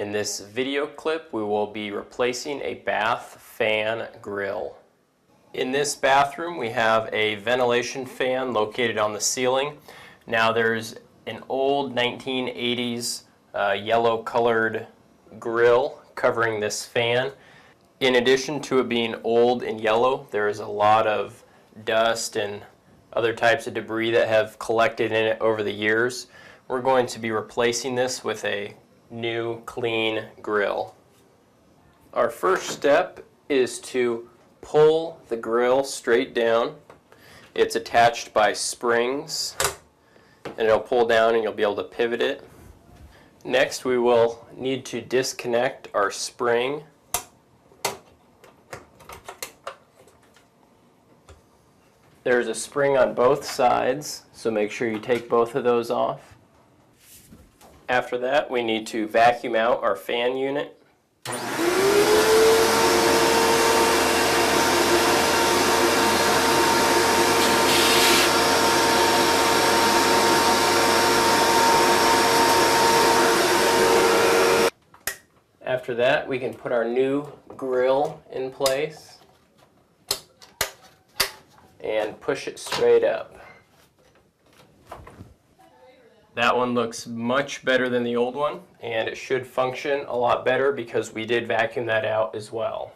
In this video clip, we will be replacing a bath fan grill. In this bathroom, we have a ventilation fan located on the ceiling. Now there's an old 1980s yellow colored grill covering this fan. In addition to it being old and yellow, there is a lot of dust and other types of debris that have collected in it over the years. We're going to be replacing this with a new clean grill. Our first step is to pull the grill straight down. It's attached by springs and it'll pull down and you'll be able to pivot it. Next, we will need to disconnect our spring. There's a spring on both sides, so make sure you take both of those off. After that, we need to vacuum out our fan unit. After that, we can put our new grill in place and push it straight up. That one looks much better than the old one, and it should function a lot better because we did vacuum that out as well.